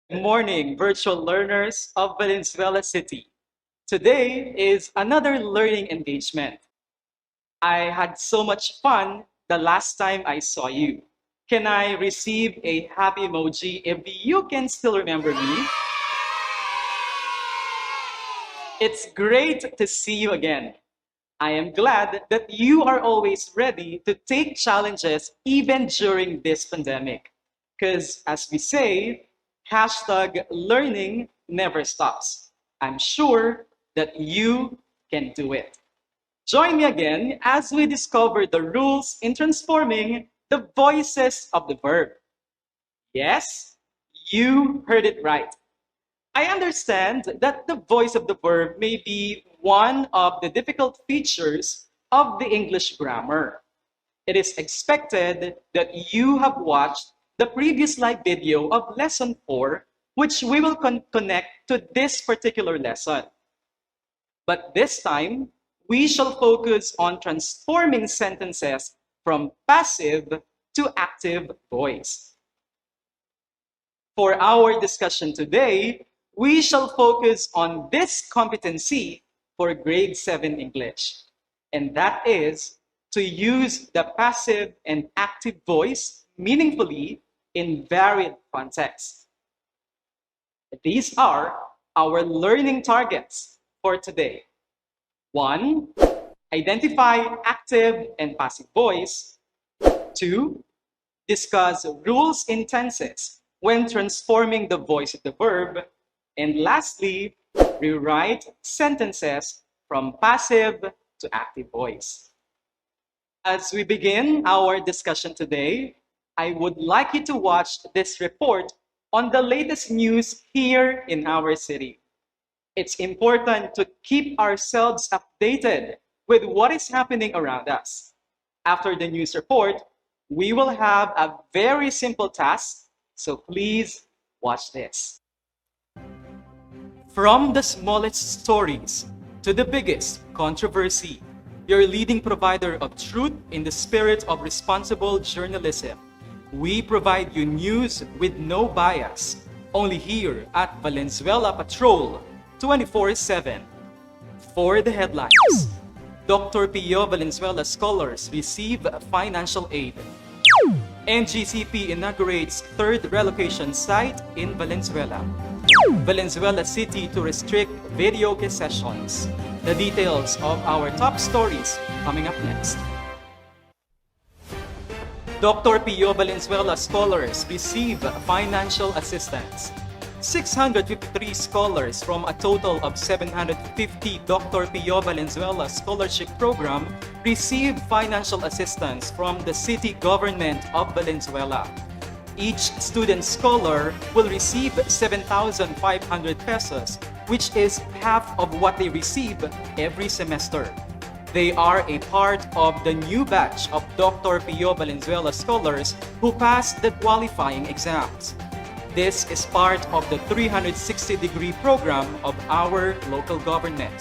Good morning, virtual learners of Valenzuela City. Today is another learning engagement. I had so much fun the last time I saw you. Can I receive a happy emoji if you can still remember me? It's great to see you again. I am glad that you are always ready to take challenges even during this pandemic. Because as we say, hashtag learning never stops. I'm sure that you can do it. Join me again as we discover the rules in transforming the voices of the verb. Yes, you heard it right. I understand that the voice of the verb may be one of the difficult features of the English grammar. It is expected that you have watched the previous live video of lesson 4, which we will connect to this particular lesson. But this time, we shall focus on transforming sentences from passive to active voice. For our discussion today, we shall focus on this competency for grade 7 English, and that is to use the passive and active voice meaningfully in varied contexts. These are our learning targets for today. 1. Identify active and passive voice. 2. Discuss rules in tenses when transforming the voice of the verb. And lastly, rewrite sentences from passive to active voice. As we begin our discussion today, I would like you to watch this report on the latest news here in our city. It's important to keep ourselves updated with what is happening around us. After the news report, we will have a very simple task, so please watch this. From the smallest stories to the biggest controversy, your leading provider of truth in the spirit of responsible journalism, we provide you news with no bias, only here at Valenzuela Patrol 24/7. For the headlines, Dr. Pio Valenzuela scholars receive financial aid. NGCP inaugurates third relocation site in Valenzuela. Valenzuela City to restrict video sessions. The details of our top stories coming up next. Dr. Pio Valenzuela scholars receive financial assistance. 653 scholars from a total of 750 Dr. Pio Valenzuela Scholarship Program receive financial assistance from the city government of Valenzuela. Each student scholar will receive 7,500 pesos, which is half of what they receive every semester. They are a part of the new batch of Dr. Pio Valenzuela scholars who passed the qualifying exams. This is part of the 360-degree program of our local government.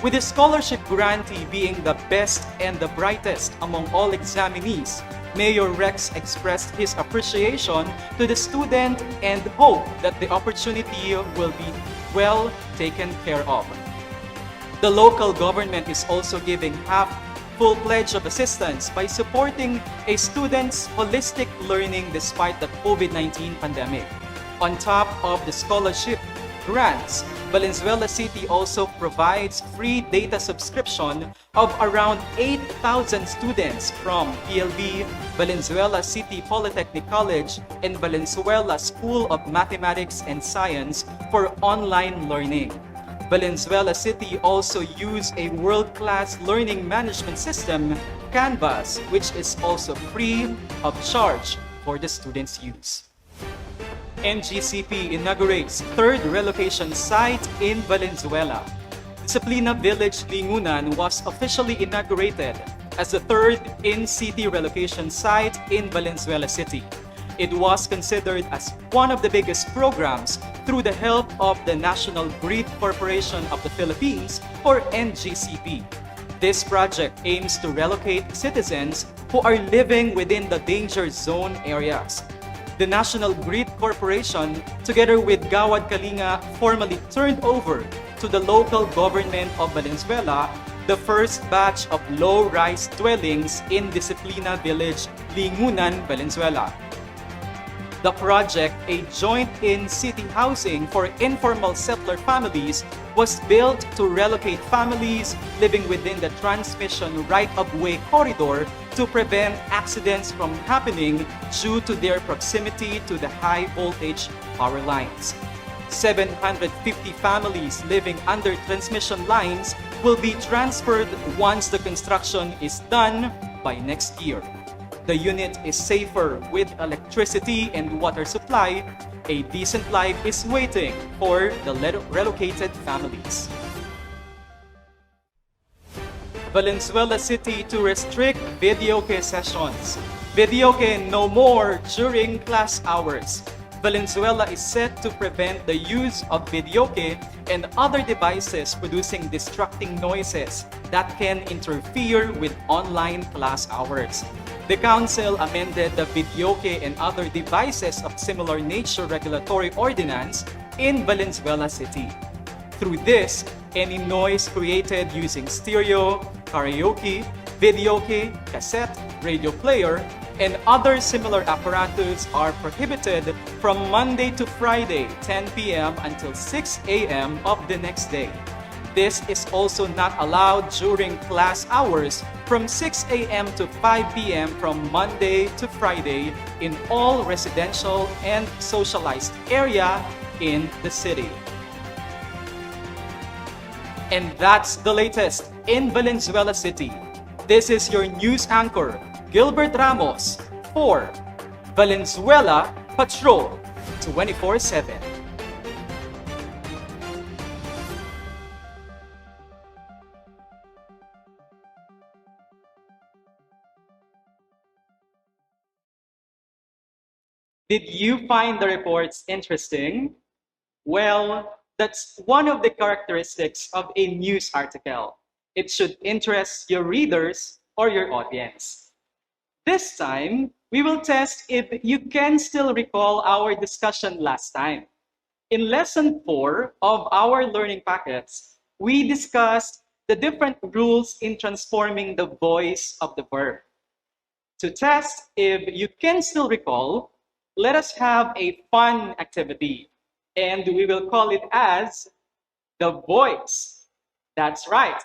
With the scholarship grantee being the best and the brightest among all examinees, Mayor Rex expressed his appreciation to the student and hope that the opportunity will be well taken care of. The local government is also giving half full pledge of assistance by supporting a student's holistic learning despite the COVID-19 pandemic. On top of the scholarship grants, Valenzuela City also provides free data subscription of around 8,000 students from PLB, Valenzuela City Polytechnic College, and Valenzuela School of Mathematics and Science for online learning. Valenzuela City also use a world-class learning management system, Canvas, which is also free of charge for the students' use. NGCP inaugurates third relocation site in Valenzuela. Disciplina Village Lingunan was officially inaugurated as the third in-city relocation site in Valenzuela City. It was considered as one of the biggest programs through the help of the National Grid Corporation of the Philippines, or NGCP. This project aims to relocate citizens who are living within the danger zone areas. the National Grid Corporation, together with Gawad Kalinga, formally turned over to the local government of Valenzuela the first batch of low-rise dwellings in Disciplina Village, Lingunan, Valenzuela. The project, a joint in-city housing for informal settler families, was built to relocate families living within the transmission right-of-way corridor to prevent accidents from happening due to their proximity to the high-voltage power lines. 750 families living under transmission lines will be transferred once the construction is done by next year. The unit is safer with electricity and water supply. A decent life is waiting for the relocated families. Valenzuela City to restrict videoke sessions. Videoke no more during class hours. Valenzuela is set to prevent the use of videoke and other devices producing distracting noises that can interfere with online class hours. The Council amended the videoke and other devices of similar nature regulatory ordinance in Valenzuela City. Through this, any noise created using stereo, karaoke, videoke, cassette, radio player, and other similar apparatus are prohibited from Monday to Friday, 10 p.m. until 6 a.m. of the next day. This is also not allowed during class hours from 6 a.m. to 5 p.m. from Monday to Friday in all residential and socialized area in the city. And that's the latest in Valenzuela City. This is your news anchor, Gilbert Ramos, for Valenzuela Patrol 24/7. Did you find the reports interesting? Well, that's one of the characteristics of a news article. It should interest your readers or your audience. This time, we will test if you can still recall our discussion last time. In lesson 4 of our learning packets, we discussed the different rules in transforming the voice of the verb. To test if you can still recall, let us have a fun activity, and we will call it as the voice. That's right.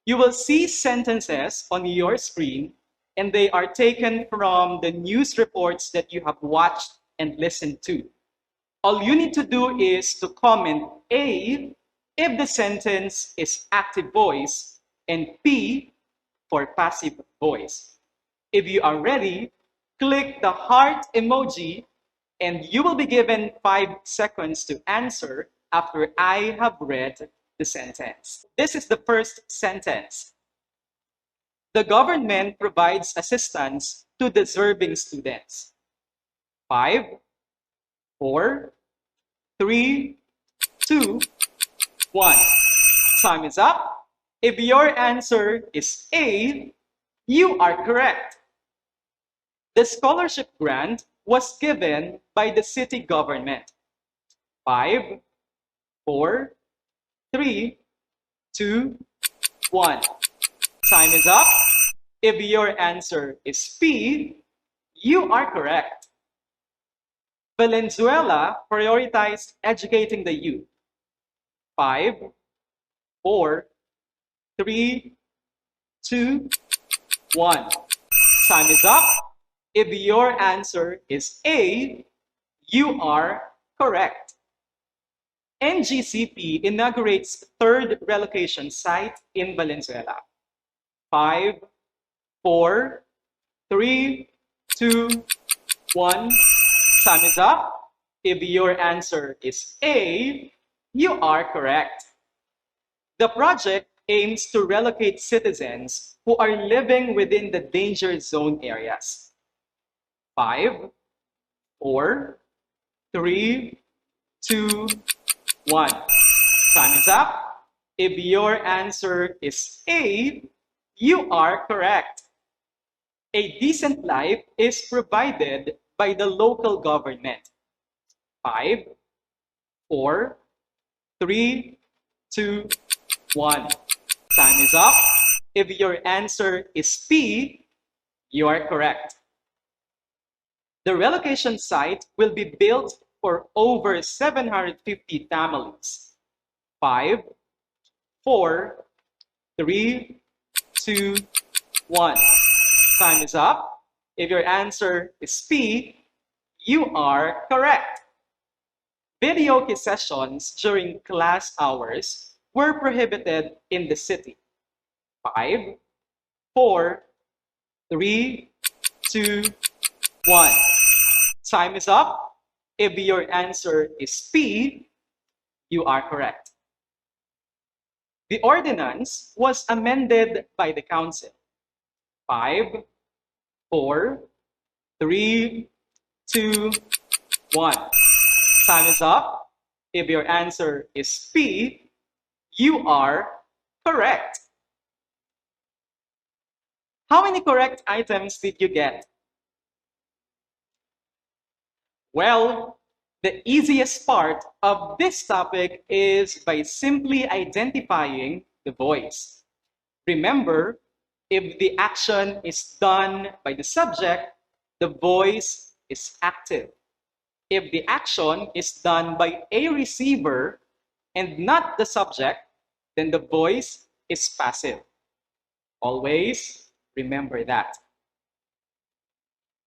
You will see sentences on your screen, and they are taken from the news reports that you have watched and listened to. All you need to do is to comment A if the sentence is active voice and P for passive voice. If you are ready, click the heart emoji and you will be given 5 seconds to answer after I have read the sentence. This is the first sentence. The government provides assistance to deserving students. 5, 4, 3, 2, 1. Time is up. If your answer is A, you are correct. The scholarship grant was given by the city government. 5, 4, 3, 2, 1. Time is up. If your answer is P, you are correct. Valenzuela prioritized educating the youth. 5, 4, 3, 2, 1. Time is up. If your answer is A, you are correct. NGCP inaugurates third relocation site in Valenzuela. 5, 4, 3, 2, 1. Time is up. If your answer is A, you are correct. The project aims to relocate citizens who are living within the danger zone areas. 5, 4, 3, 2, 1. Time is up. If your answer is A, you are correct. A decent life is provided by the local government. 5, 4, 3, 2, 1. Time is up. If your answer is P, you are correct. The relocation site will be built for over 750 families. 5, 4, 3, 2, 1. Time is up. If your answer is P, you are correct. Video sessions during class hours were prohibited in the city. 5, 4, 3, 2, 1. Time is up. If your answer is P, you are correct. The ordinance was amended by the council. 5, 4, 3, 2, 1. Time is up. If your answer is P, you are correct. How many correct items did you get? Well, the easiest part of this topic is by simply identifying the voice. Remember, if the action is done by the subject, the voice is active. If the action is done by a receiver and not the subject, then the voice is passive. Always remember that.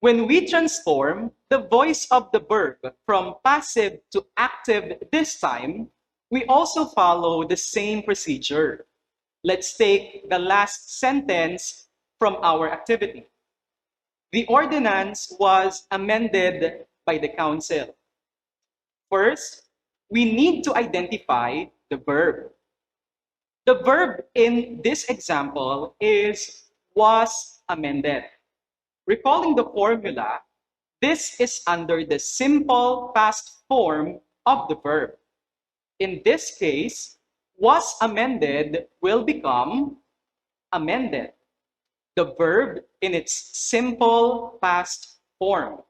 When we transform the voice of the verb from passive to active this time, we also follow the same procedure. Let's take the last sentence from our activity. The ordinance was amended by the council. First, we need to identify the verb. The verb in this example is was amended. Recalling the formula, this is under the simple past form of the verb. In this case, was amended will become amended. The verb in its simple past form.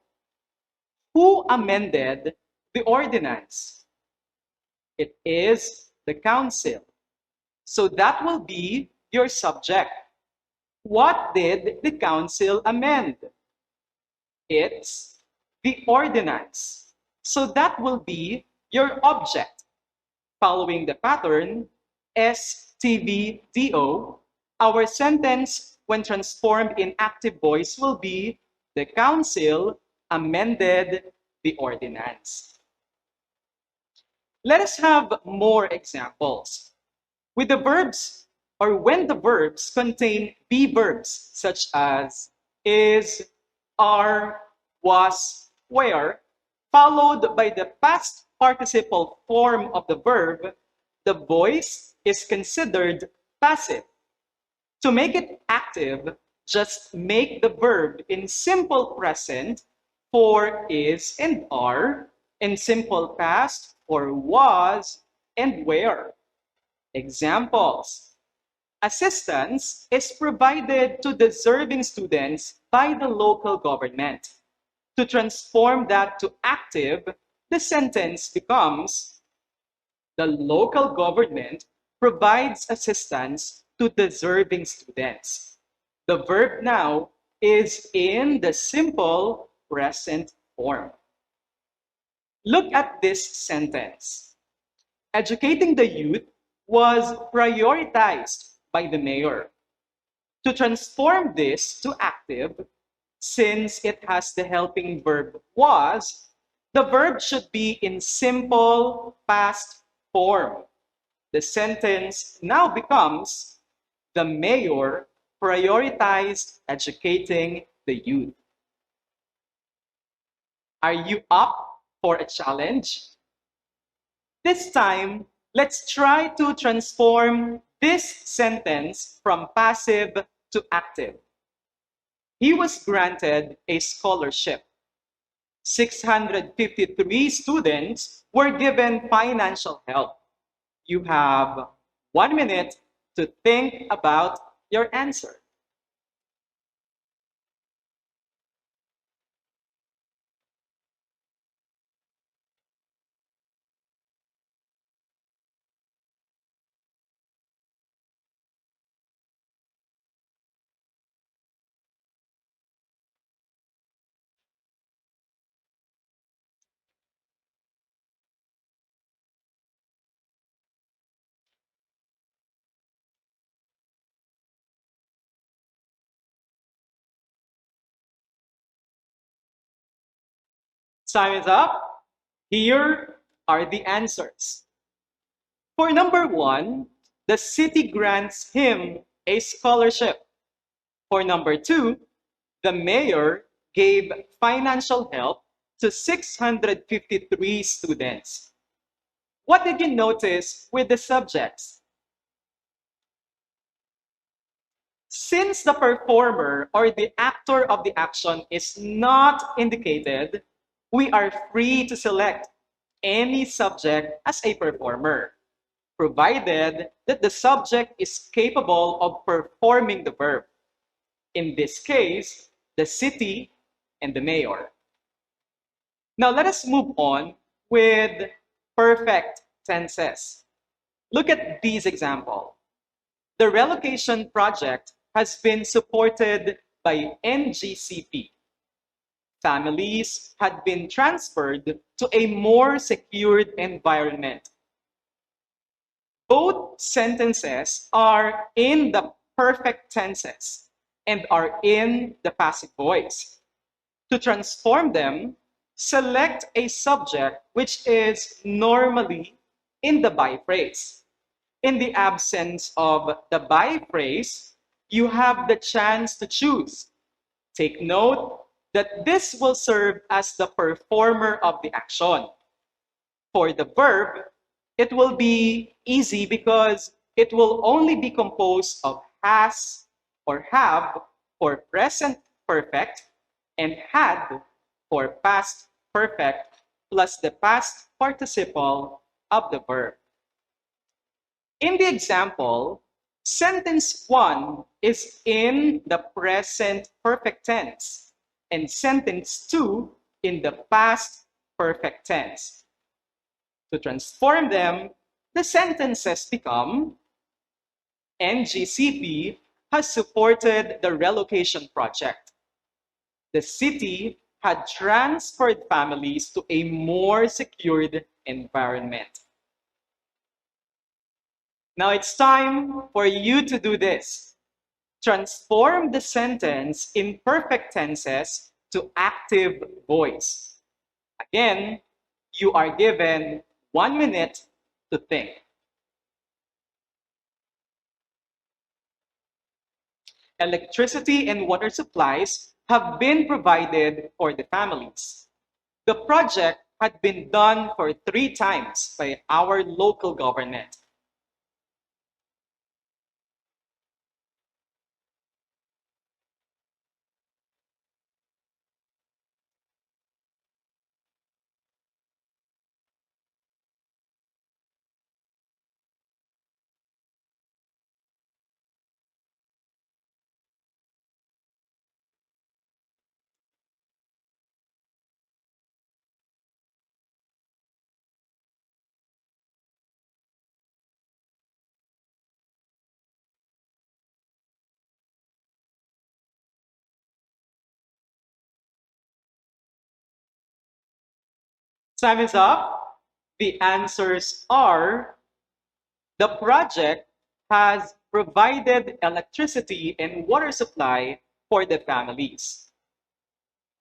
Who amended the ordinance? It is the council. So that will be your subject. What did the council amend? It's the ordinance. So that will be your object. Following the pattern STVDO, our sentence when transformed in active voice will be the council amended the ordinance. Let us have more examples. With the verbs or when the verbs contain be verbs such as is, are, was, were, followed by the past participle form of the verb, the voice is considered passive. To make it active, just make the verb in simple present for is and are, in simple past for was and were. Examples. Assistance is provided to deserving students by the local government. To transform that to active, the sentence becomes, the local government provides assistance to deserving students. The verb now is in the simple present form. Look at this sentence. Educating the youth was prioritized by the mayor. To transform this to active, since it has the helping verb was, the verb should be in simple past form. The sentence now becomes, the mayor prioritized educating the youth. Are you up for a challenge? This time, let's try to transform this sentence from passive to active. He was granted a scholarship. 653 students were given financial help. You have 1 minute to think about your answer. Time is up. Here are the answers. For number one, the city grants him a scholarship. For number two, the mayor gave financial help to 653 students. What did you notice with the subjects? Since the performer or the actor of the action is not indicated, we are free to select any subject as a performer, provided that the subject is capable of performing the verb. In this case, the city and the mayor. Now let us move on with perfect tenses. Look at these examples. The relocation project has been supported by NGCP. Families had been transferred to a more secured environment. Both sentences are in the perfect tenses and are in the passive voice. To transform them, select a subject which is normally in the by phrase. In the absence of the by phrase, you have the chance to choose. Take note that this will serve as the performer of the action. For the verb, it will be easy because it will only be composed of has or have for present perfect and had for past perfect plus the past participle of the verb. In the example, sentence 1 is in the present perfect tense and sentence 2 in the past perfect tense. To transform them, the sentences become NGCP has supported the relocation project. The city had transferred families to a more secured environment. Now it's time for you to do this. Transform the sentence in perfect tenses to active voice. Again, you are given 1 minute to think. Electricity and water supplies have been provided for the families. The project had been done for 3 times by our local government. Time is up. The answers are the project has provided electricity and water supply for the families.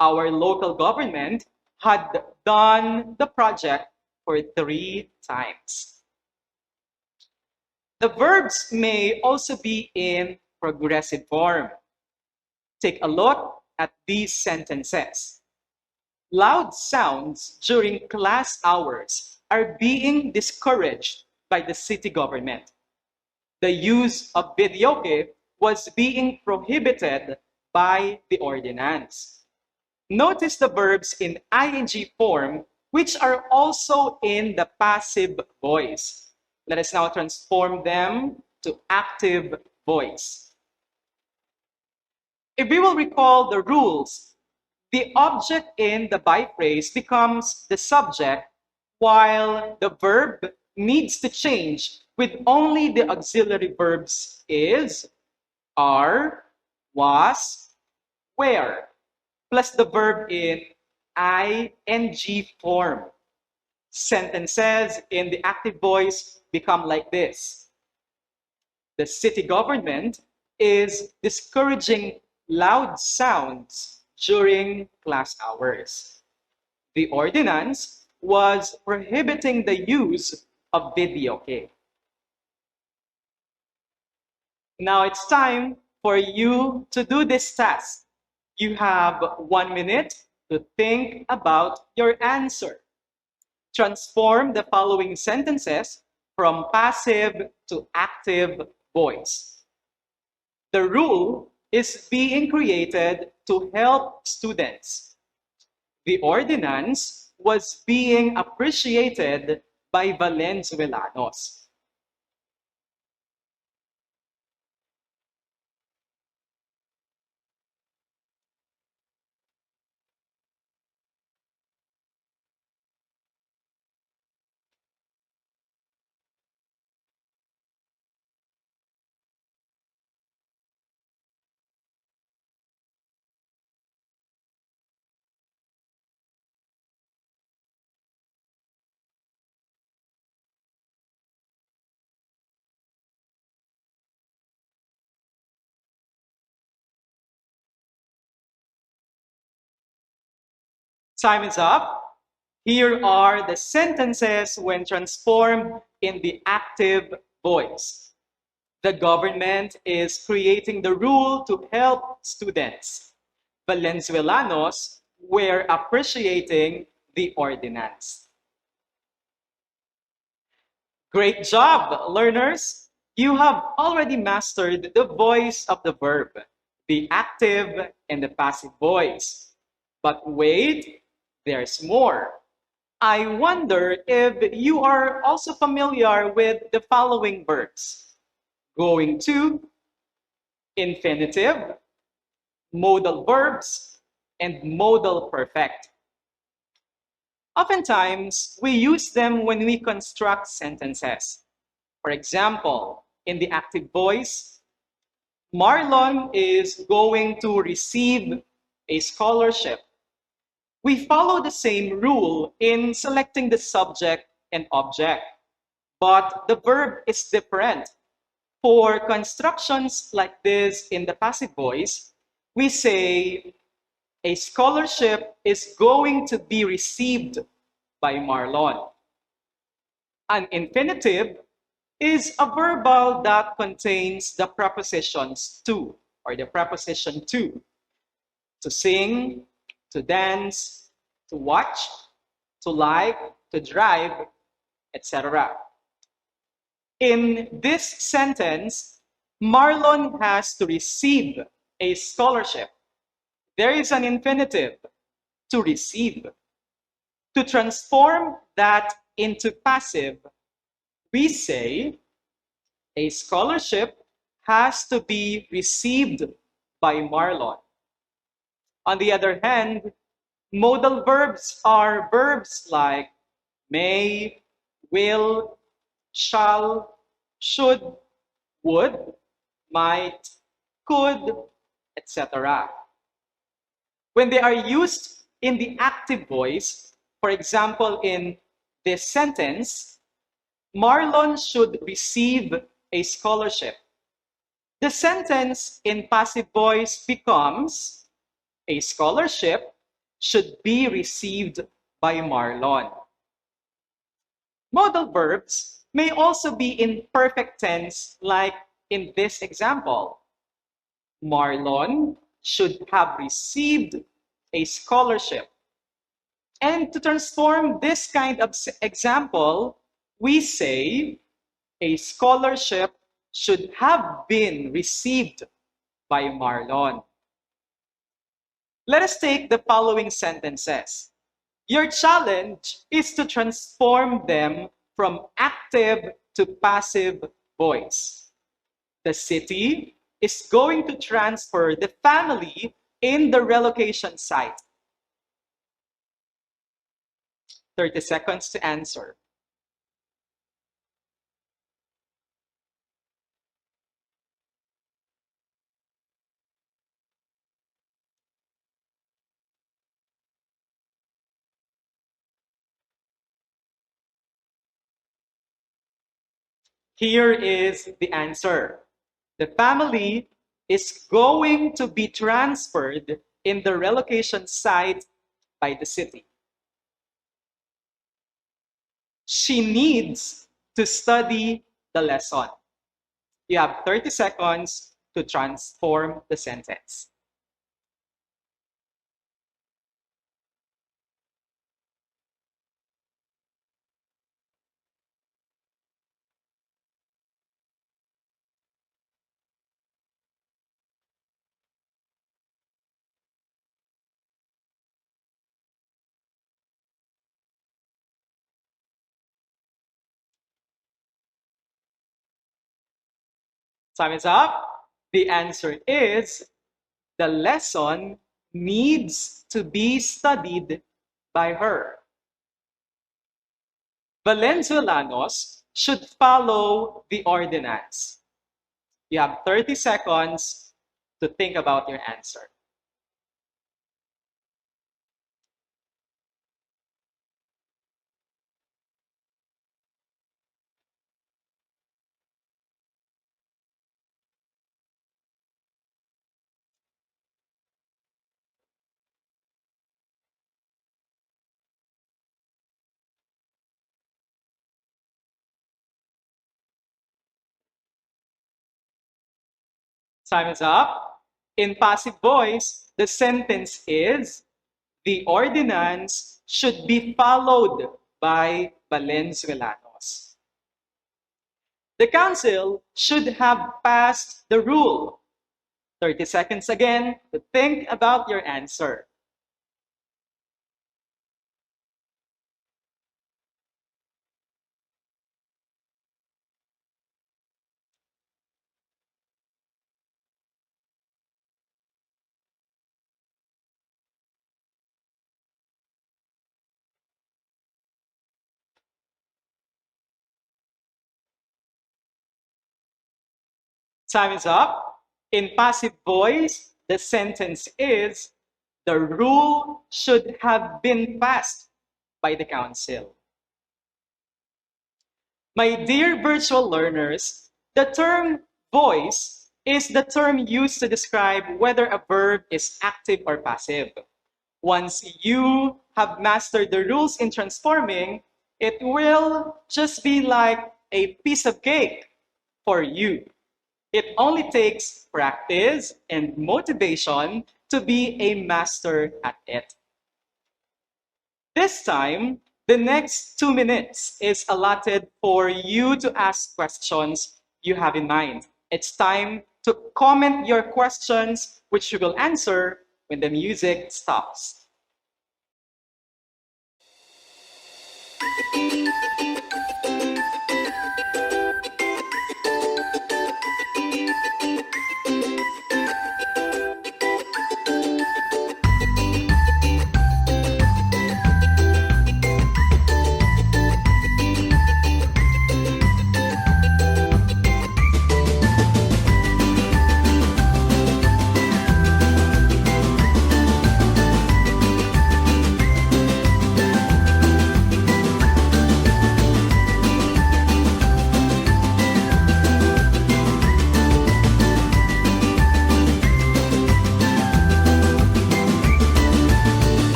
Our local government had done the project for 3 times. The verbs may also be in progressive form. Take a look at these sentences. Loud sounds during class hours are being discouraged by the city government. The use of videoke was being prohibited by the ordinance. Notice the verbs in ing form, which are also in the passive voice. Let us now transform them to active voice. If we will recall the rules, the object in the by phrase becomes the subject, while the verb needs to change with only the auxiliary verbs is, are, was, were, plus the verb in ing form. Sentences in the active voice become like this. The city government is discouraging loud sounds during class hours. The ordinance was prohibiting the use of video. Okay. Now it's time for you to do this task. You have 1 minute to think about your answer. Transform the following sentences from passive to active voice. The rule is being created to help students. The ordinance was being appreciated by Valenzuelanos. Time is up. Here are the sentences when transformed in the active voice. The government is creating the rule to help students. Valenzuelanos were appreciating the ordinance. Great job, learners! You have already mastered the voice of the verb, the active and the passive voice. But wait, there's more. I wonder if you are also familiar with the following verbs: going to, infinitive, modal verbs, and modal perfect. Oftentimes, we use them when we construct sentences. For example, in the active voice, Marlon is going to receive a scholarship. We follow the same rule in selecting the subject and object, but the verb is different. For constructions like this in the passive voice, we say a scholarship is going to be received by Marlon. An infinitive is a verbal that contains the prepositions to, or the preposition to sing, to dance, to watch, to like, to drive, etc. In this sentence, Marlon has to receive a scholarship. There is an infinitive, to receive. To transform that into passive, we say a scholarship has to be received by Marlon. On the other hand, modal verbs are verbs like may, will, shall, should, would, might, could, etc. When they are used in the active voice, for example, in this sentence, Marlon should receive a scholarship. The sentence in passive voice becomes a scholarship should be received by Marlon. Modal verbs may also be in perfect tense, like in this example. Marlon should have received a scholarship. And to transform this kind of example, we say a scholarship should have been received by Marlon. Let us take the following sentences. Your challenge is to transform them from active to passive voice. The city is going to transfer the family in the relocation site. 30 seconds to answer. Here is the answer. The family is going to be transferred in the relocation site by the city. She needs to study the lesson. You have 30 seconds to transform the sentence. Time is up. The answer is the lesson needs to be studied by her. Valenzuelanos should follow the ordinance. You have 30 seconds to think about your answer. Time is up. In passive voice, the sentence is, the ordinance should be followed by Valenzuelanos. The council should have passed the rule. 30 seconds again to think about your answer. Time is up. In passive voice, the sentence is, the rule should have been passed by the council. My dear virtual learners, the term voice is the term used to describe whether a verb is active or passive. Once you have mastered the rules in transforming, it will just be like a piece of cake for you. It only takes practice and motivation to be a master at it. This time, the next 2 minutes is allotted for you to ask questions you have in mind. It's time to comment your questions, which you will answer when the music stops.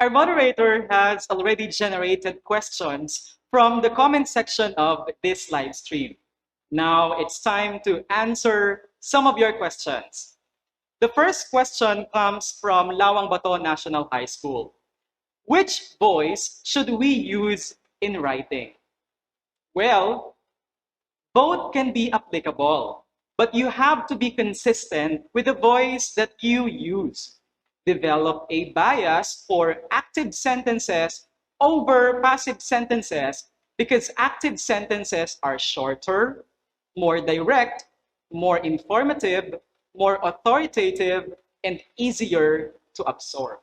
Our moderator has already generated questions from the comment section of this live stream. Now it's time to answer some of your questions. The first question comes from Lawang Bato National High School. Which voice should we use in writing? Well, both can be applicable, but you have to be consistent with the voice that you use. Develop a bias for active sentences over passive sentences because active sentences are shorter, more direct, more informative, more authoritative, and easier to absorb.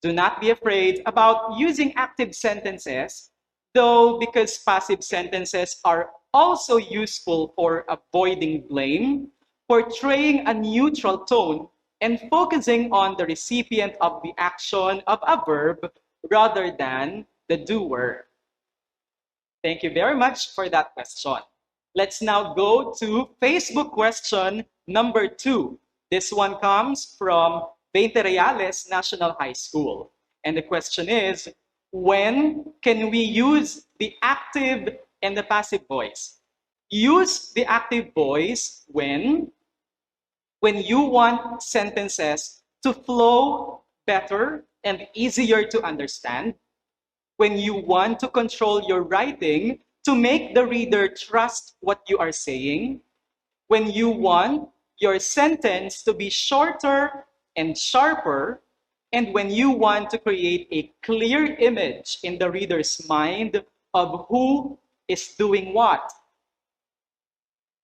Do not be afraid about using active sentences, though, because passive sentences are also useful for avoiding blame, portraying a neutral tone, and focusing on the recipient of the action of a verb rather than the doer. Thank you very much for that question. Let's now go to Facebook question number 2. This one comes from 20 Reales National High School. And the question is, when can we use the active and the passive voice? Use the active voice when you want sentences to flow better and easier to understand, when you want to control your writing to make the reader trust what you are saying, when you want your sentence to be shorter and sharper, and when you want to create a clear image in the reader's mind of who is doing what.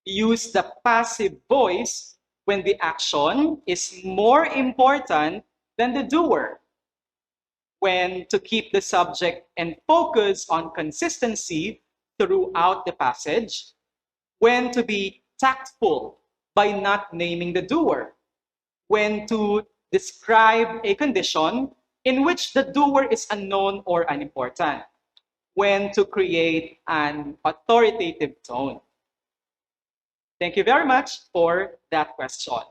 Use the passive voice when the action is more important than the doer. When to keep the subject and focus on consistency throughout the passage. When to be tactful by not naming the doer. When to describe a condition in which the doer is unknown or unimportant. When to create an authoritative tone. Thank you very much for that question.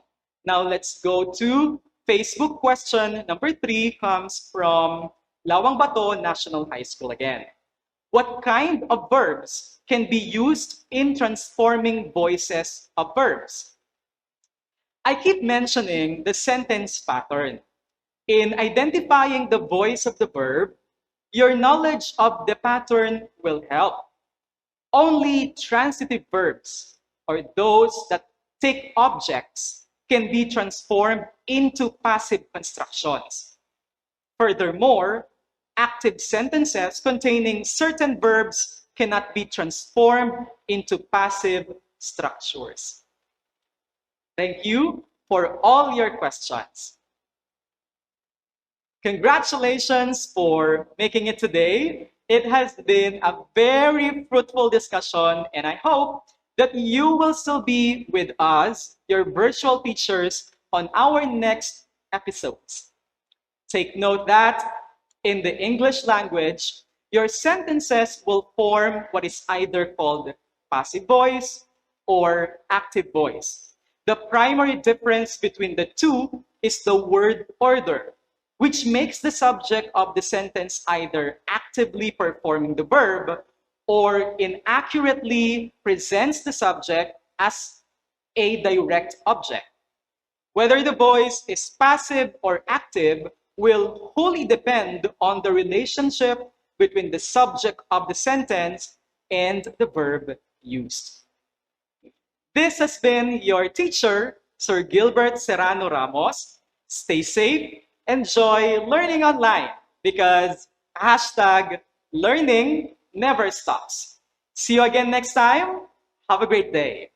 Now let's go to Facebook question number 3 comes from Lawang Bato National High School again. What kind of verbs can be used in transforming voices of verbs? I keep mentioning the sentence pattern. In identifying the voice of the verb, your knowledge of the pattern will help. Only transitive verbs, or those that take objects, can be transformed into passive constructions. Furthermore, active sentences containing certain verbs cannot be transformed into passive structures. Thank you for all your questions. Congratulations for making it today. It has been a very fruitful discussion, and I hope that you will still be with us, your virtual teachers, on our next episodes. Take note that in the English language, your sentences will form what is either called passive voice or active voice. The primary difference between the two is the word order, which makes the subject of the sentence either actively performing the verb or inaccurately presents the subject as a direct object. Whether the voice is passive or active will wholly depend on the relationship between the subject of the sentence and the verb used. This has been your teacher, Sir Gilbert Serrano Ramos. Stay safe, enjoy learning online because #learning never stops. See you again next time. Have a great day.